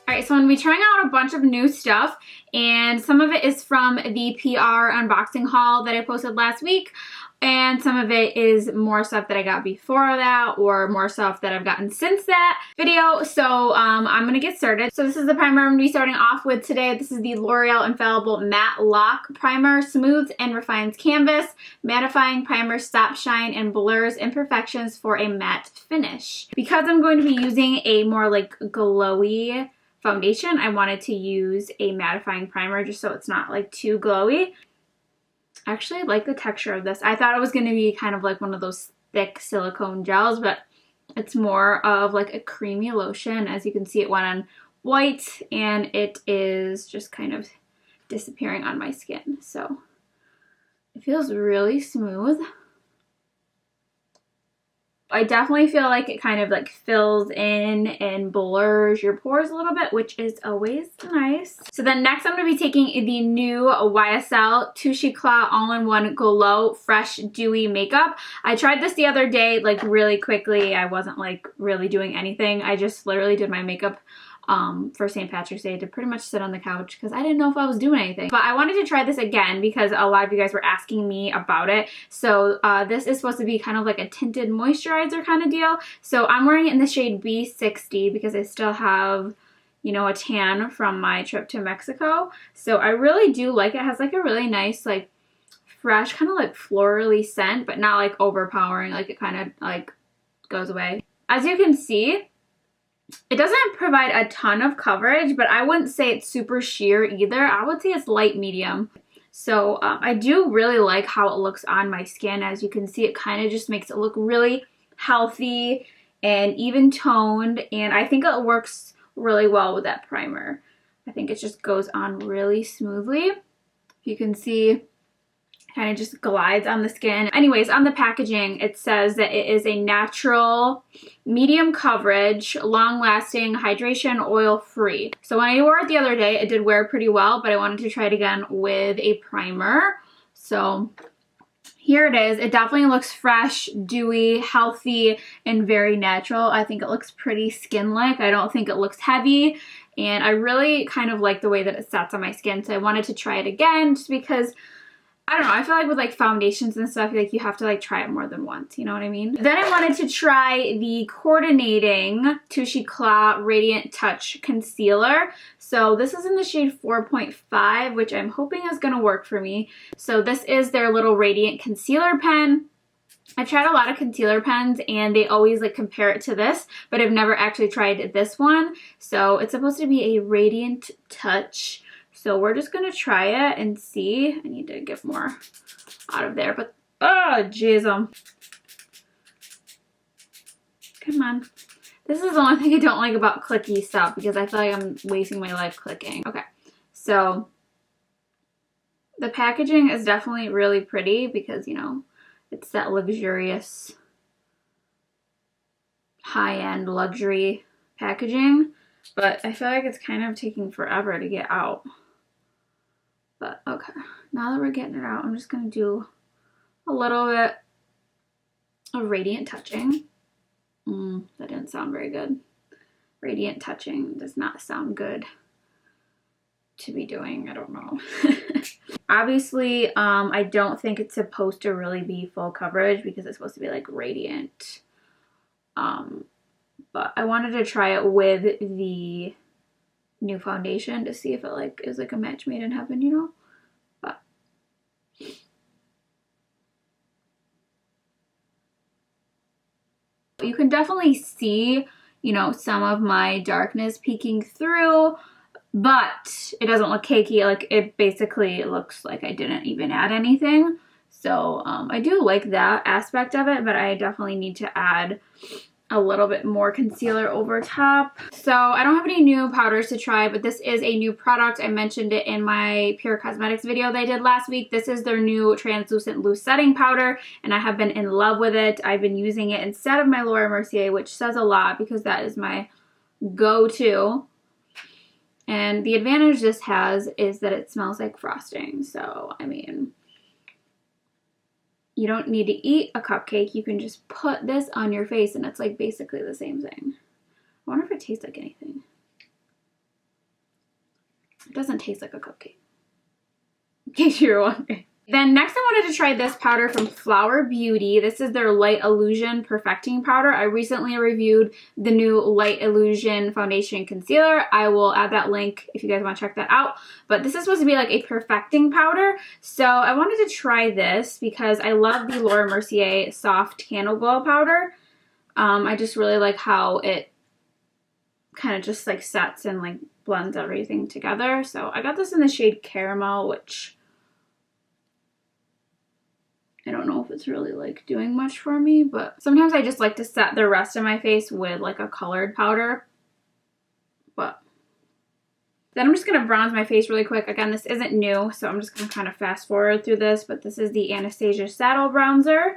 Alright, so I'm going to be trying out a bunch of new stuff, and some of it is from the PR unboxing haul that I posted last week, and some of it is more stuff that I got before that, or more stuff that I've gotten since that video. So I'm going to get started. So this is the primer I'm going to be starting off with today. This is the L'Oreal Infallible Matlock Primer. Smooths and refines canvas, mattifying primer, stops shine, and blurs imperfections for a matte finish. Because I'm going to be using a more like glowy foundation, I wanted to use a mattifying primer just so it's not like too glowy. I actually like the texture of this. I thought it was going to be kind of like one of those thick silicone gels, but it's more of like a creamy lotion. As you can see, it went on white and it is just kind of disappearing on my skin. So it feels really smooth. I definitely feel like it kind of like fills in and blurs your pores a little bit, which is always nice. So then next I'm going to be taking the new YSL Touche ECLAT All-in-One Glow Fresh Dewy Makeup. I tried this the other day like really quickly. I wasn't like really doing anything. I just literally did my makeup for St. Patrick's Day to pretty much sit on the couch because I didn't know if I was doing anything. But I wanted to try this again because a lot of you guys were asking me about it. So this is supposed to be kind of like a tinted moisturizer kind of deal. So I'm wearing it in the shade B60 because I still have, you know, a tan from my trip to Mexico. So I really do like it. It has like a really nice like fresh kind of like florally scent, but not like overpowering. Like it kind of like goes away. As you can see, it doesn't provide a ton of coverage, but I wouldn't say it's super sheer either. I would say it's light medium. So I do really like how it looks on my skin. As you can see, it kind of just makes it look really healthy and even toned. And I think it works really well with that primer. I think it just goes on really smoothly. You can see kind of just glides on the skin. Anyways, on the packaging, it says that it is a natural, medium coverage, long-lasting, hydration, oil-free. So when I wore it the other day, it did wear pretty well, but I wanted to try it again with a primer. So here it is. It definitely looks fresh, dewy, healthy, and very natural. I think it looks pretty skin-like. I don't think it looks heavy, and I really kind of like the way that it sets on my skin, so I wanted to try it again just because I don't know, I feel like with like foundations and stuff, like you have to like try it more than once, you know what I mean? Then I wanted to try the coordinating Touche ECLAT Radiant Touch Concealer. So this is in the shade 4.5, which I'm hoping is going to work for me. So this is their little radiant concealer pen. I've tried a lot of concealer pens and they always like compare it to this, but I've never actually tried this one. So it's supposed to be a radiant touch. So we're just going to try it and see. I need to get more out of there, but oh, jeez. Come on. This is the only thing I don't like about clicky stuff because I feel like I'm wasting my life clicking. Okay, so the packaging is definitely really pretty because, you know, it's that luxurious, high-end luxury packaging, but I feel like it's kind of taking forever to get out. But okay, now that we're getting it out, I'm just going to do a little bit of radiant touching. That didn't sound very good. Radiant touching does not sound good to be doing. I don't know. Obviously, I don't think it's supposed to really be full coverage because it's supposed to be like radiant. But I wanted to try it with the new foundation to see if it like is like a match made in heaven, you know. But you can definitely see, you know, some of my darkness peeking through, but it doesn't look cakey. Like it basically looks like I didn't even add anything. So I do like that aspect of it, but I definitely need to add a little bit more concealer over top. So I don't have any new powders to try, but this is a new product. I mentioned it in my Pure Cosmetics video that I did last week. This is their new translucent loose setting powder, and I have been in love with it. I've been using it instead of my Laura Mercier, which says a lot because that is my go-to. And the advantage this has is that it smells like frosting. So, I mean, you don't need to eat a cupcake. You can just put this on your face and it's like basically the same thing. I wonder if it tastes like anything. It doesn't taste like a cupcake, in case you were wondering. Then next I wanted to try this powder from Flower Beauty. This is their Light Illusion Perfecting Powder. I recently reviewed the new Light Illusion Foundation Concealer. I will add that link if you guys want to check that out. But this is supposed to be like a perfecting powder. So I wanted to try this because I love the Laura Mercier Soft Candle Glow Powder. I just really like how it kind of just like sets and like blends everything together. So I got this in the shade Caramel, which I don't know if it's really like doing much for me, but sometimes I just like to set the rest of my face with like a colored powder. But then I'm just going to bronze my face really quick. Again, this isn't new, so I'm just going to kind of fast forward through this, but this is the Anastasia Saddle Bronzer.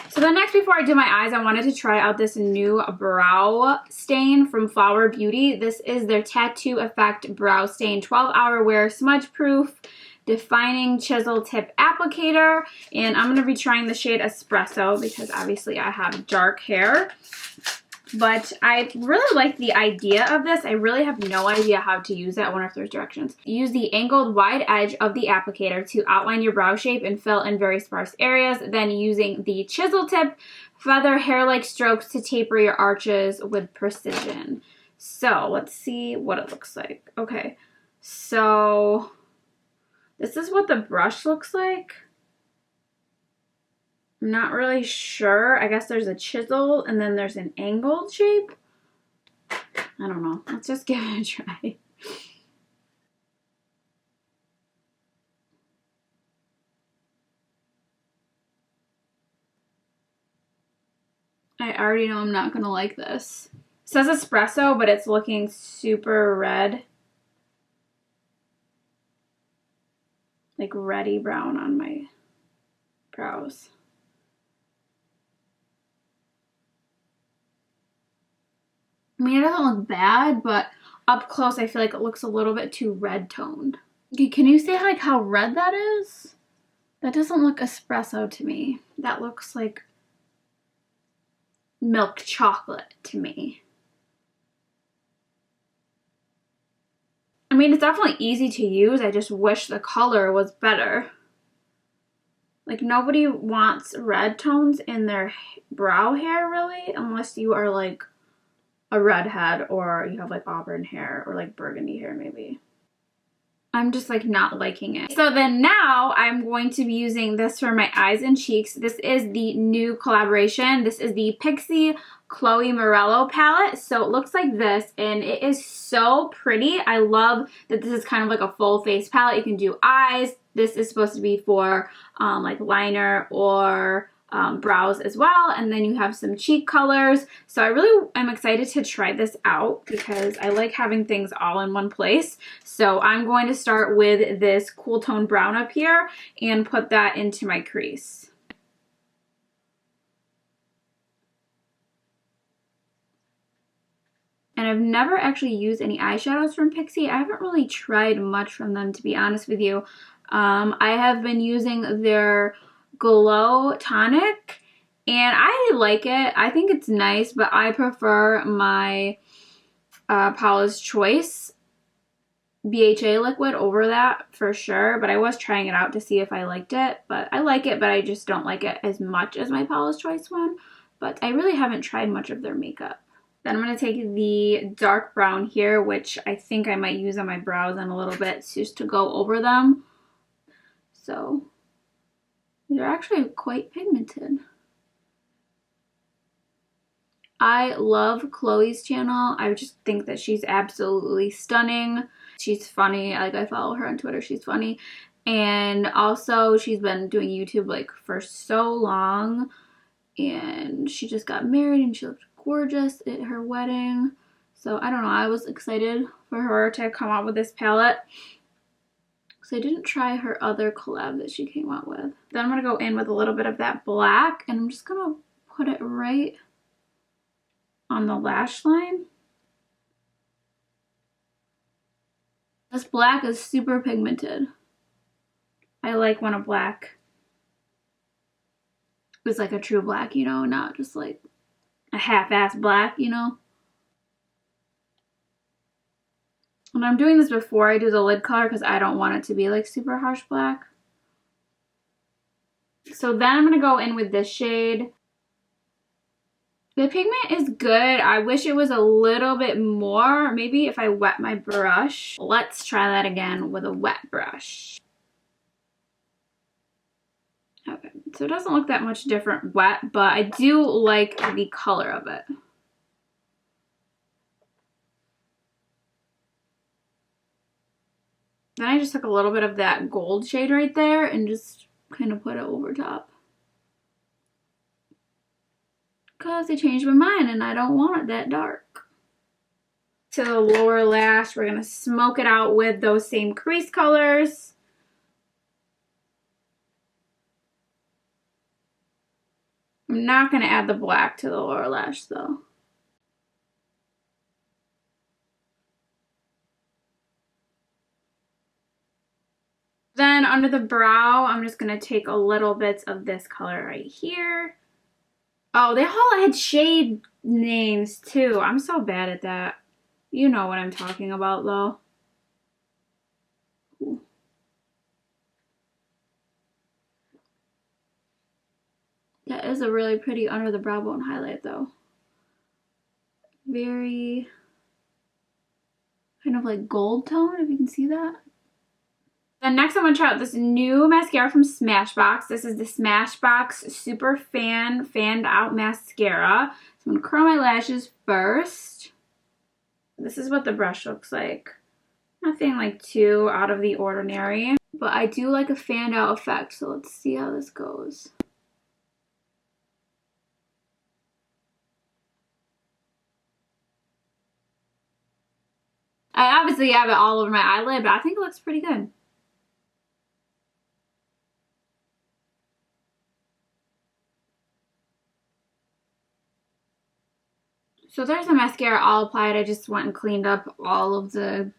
So then next, before I do my eyes, I wanted to try out this new brow stain from Flower Beauty. This is their Tattoo Effect Brow Stain 12-Hour Wear Smudge Proof Defining Chisel Tip Applicator. And I'm going to be trying the shade Espresso because obviously I have dark hair. But I really like the idea of this. I really have no idea how to use it. I wonder if there's directions. Use the angled wide edge of the applicator to outline your brow shape and fill in very sparse areas. Then using the chisel tip, feather hair-like strokes to taper your arches with precision. So let's see what it looks like. Okay, so this is what the brush looks like. I'm not really sure. I guess there's a chisel and then there's an angled shape. I don't know. Let's just give it a try. I already know I'm not going to like this. It says espresso, but it's looking super red. Like reddy brown on my brows. I mean, it doesn't look bad, but up close, I feel like it looks a little bit too red toned. Okay, can you say like how red that is? That doesn't look espresso to me. That looks like milk chocolate to me. I mean, it's definitely easy to use. I just wish the color was better. Like, nobody wants red tones in their brow hair, really, unless you are like a redhead or you have like auburn hair or like burgundy hair maybe. I'm just like not liking it. So then now I'm going to be using this for my eyes and cheeks. This is the new collaboration. This is the Pixie Chloe Morello palette. So it looks like this and it is so pretty. I love that this is kind of like a full face palette. You can do eyes. This is supposed to be for like liner or brows as well, and then you have some cheek colors. So I really am excited to try this out because I like having things all in one place. So I'm going to start with this cool tone brown up here and put that into my crease. And I've never actually used any eyeshadows from Pixie. I haven't really tried much from them, to be honest with you. I have been using their Glow Tonic and I like it. I think it's nice, but I prefer my Paula's Choice BHA liquid over that for sure. But I was trying it out to see if I liked it. But I like it, but I just don't like it as much as my Paula's Choice one. But I really haven't tried much of their makeup. Then I'm going to take the dark brown here, which I think I might use on my brows in a little bit just to go over them. So they're actually quite pigmented. I love Chloe's channel. I just think that she's absolutely stunning. She's funny. Like, I follow her on Twitter. She's funny. And also, she's been doing YouTube like for so long. And she just got married and she looked gorgeous at her wedding. So I don't know. I was excited for her to come out with this palette. So I didn't try her other collab that she came out with. Then I'm going to go in with a little bit of that black and I'm just going to put it right on the lash line. This black is super pigmented. I like when a black was like a true black, you know, not just like a half-ass black, you know. And I'm doing this before I do the lid color because I don't want it to be like super harsh black. So then I'm going to go in with this shade. The pigment is good. I wish it was a little bit more. Maybe if I wet my brush. Let's try that again with a wet brush. Okay, so it doesn't look that much different wet, but I do like the color of it. Then I just took a little bit of that gold shade right there and just kind of put it over top. Because I changed my mind and I don't want it that dark. To the lower lash, we're going to smoke it out with those same crease colors. I'm not going to add the black to the lower lash though. Then under the brow, I'm just going to take a little bits of this color right here. Oh, they all had shade names too. I'm so bad at that. You know what I'm talking about though. Ooh. That is a really pretty under the brow bone highlight though. Very kind of like gold tone, if you can see that. Then next I'm going to try out this new mascara from SMASHBOX. This is the SMASHBOX Super Fanned Out Mascara. So I'm going to curl my lashes first. This is what the brush looks like. Nothing like too out of the ordinary. But I do like a fanned out effect, so let's see how this goes. I obviously have it all over my eyelid, but I think it looks pretty good. So there's the mascara all applied. I just went and cleaned up all of the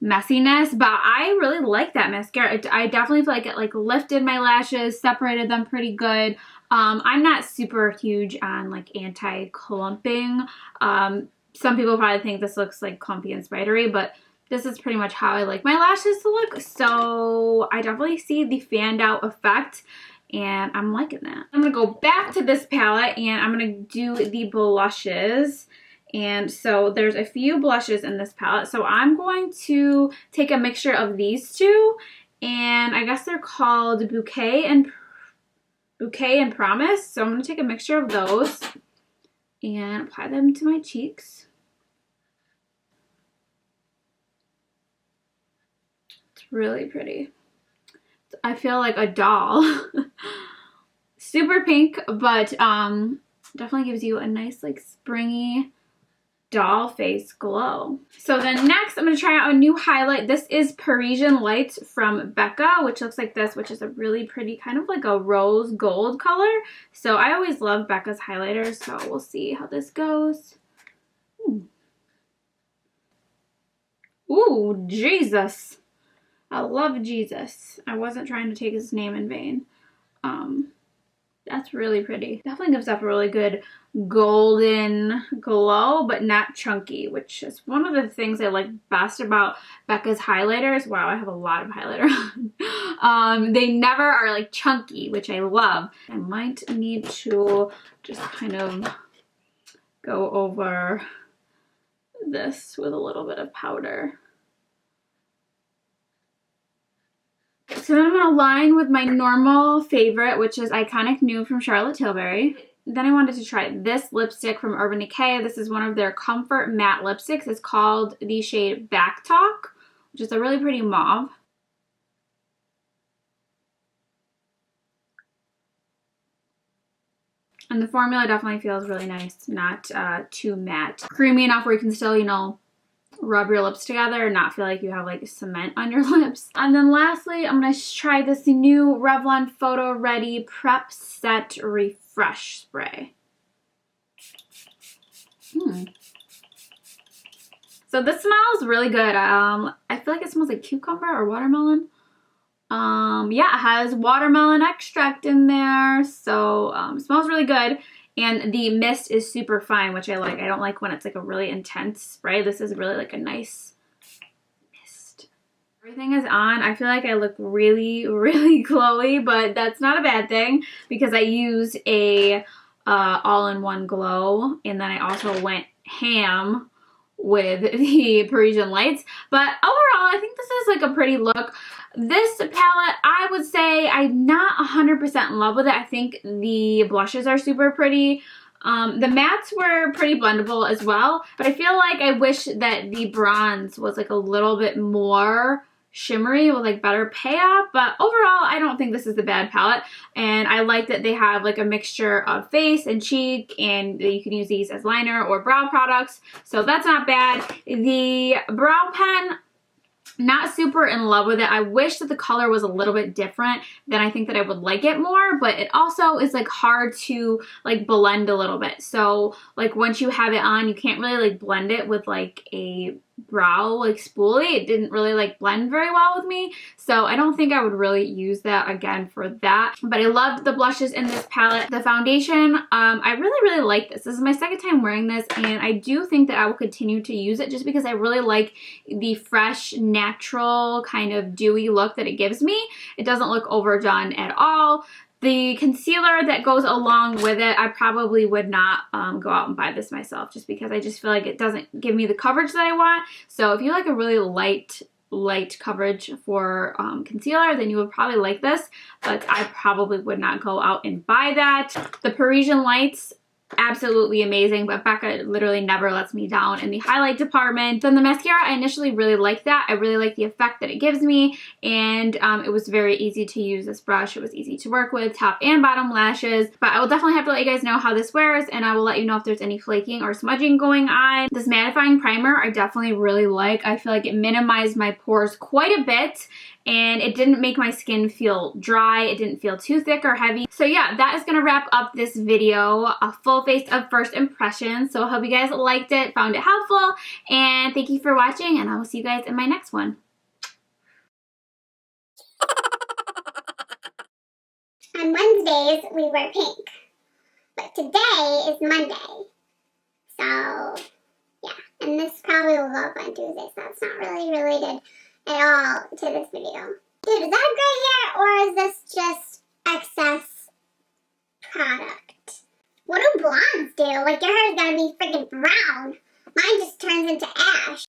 messiness, but I really like that mascara. I definitely feel like it like lifted my lashes, separated them pretty good. I'm not super huge on like anti-clumping. Some people probably think this looks like clumpy and spidery, but this is pretty much how I like my lashes to look. So I definitely see the fanned out effect. And I'm liking that. I'm going to go back to this palette and I'm going to do the blushes. And so there's a few blushes in this palette. So I'm going to take a mixture of these two. And I guess they're called Bouquet and Promise. So I'm going to take a mixture of those and apply them to my cheeks. It's really pretty. I feel like a doll. Super pink, but definitely gives you a nice like springy doll face glow. So then next I'm going to try out a new highlight. This is Parisian White from BECCA, which looks like this, which is a really pretty kind of like a rose gold color. So I always love BECCA's highlighters, so we'll see how this goes. Ooh, Jesus. I love Jesus. I wasn't trying to take his name in vain. That's really pretty. Definitely gives off a really good golden glow, but not chunky, which is one of the things I like best about BECCA's highlighters. Wow, I have a lot of highlighter on. They never are like chunky, which I love. I might need to just kind of go over this with a little bit of powder. So then I'm going to line with my normal favorite, which is Iconic Nude from Charlotte Tilbury. Then I wanted to try this lipstick from Urban Decay. This is one of their Comfort Matte lipsticks. It's called the shade BACKTALK, which is a really pretty mauve. And the formula definitely feels really nice, not too matte. Creamy enough where you can still, you know, rub your lips together and not feel like you have like cement on your lips. And then lastly, I'm going to try this new Revlon Photoready Prep Set Refresh Spray. So this smells really good. I feel like it smells like cucumber or watermelon. Yeah, it has watermelon extract in there, so it smells really good. And the mist is super fine, which I like. I don't like when it's like a really intense spray. This is really like a nice mist. Everything is on. I feel like I look really, really glowy, but that's not a bad thing because I use a all-in-one glow, and then I also went ham with the Parisian Lights. But overall, I think this is like a pretty look. This palette, I would say I'm not 100% in love with it. I think the blushes are super pretty. The mattes were pretty blendable as well, but I feel like I wish that the bronze was like a little bit more shimmery with like better payoff. But overall, I don't think this is a bad palette, and I like that they have like a mixture of face and cheek, and you can use these as liner or brow products, so that's not bad. The brow pen, not super in love with it. I wish that the color was a little bit different, then I think that I would like it more, but it also is like hard to like blend a little bit. So like once you have it on, you can't really like blend it with like a brow like spoolie. It didn't really like blend very well with me, so I don't think I would really use that again for that. But I loved the blushes in this palette. The foundation, I really like this. This is my second time wearing this, and I do think that I will continue to use it just because I really like the fresh, natural kind of dewy look that it gives me. It doesn't look overdone at all. The concealer that goes along with it, I probably would not go out and buy this myself just because I just feel like it doesn't give me the coverage that I want. So if you like a really light coverage for concealer, then you would probably like this, but I probably would not go out and buy that. The Parisian Lights, absolutely amazing, but Becca literally never lets me down in the highlight department. Then the mascara, I initially really liked that. I really like the effect that it gives me, and it was very easy to use this brush. It was easy to work with, top and bottom lashes, but I will definitely have to let you guys know how this wears, and I will let you know if there's any flaking or smudging going on. This mattifying primer, I definitely really like. I feel like it minimized my pores quite a bit, and it didn't make my skin feel dry. It didn't feel too thick or heavy. So yeah, that is gonna wrap up this video, a full face of first impressions. So I hope you guys liked it, found it helpful, and thank you for watching, and I will see you guys in my next one. On Wednesdays, we wear pink, but today is Monday. So yeah, and this probably will go up on Tuesday, so it's not really related at all to this video. Dude, is that gray hair or is this just excess product? What do blondes do? Like your hair's gotta be freaking brown. Mine just turns into ash.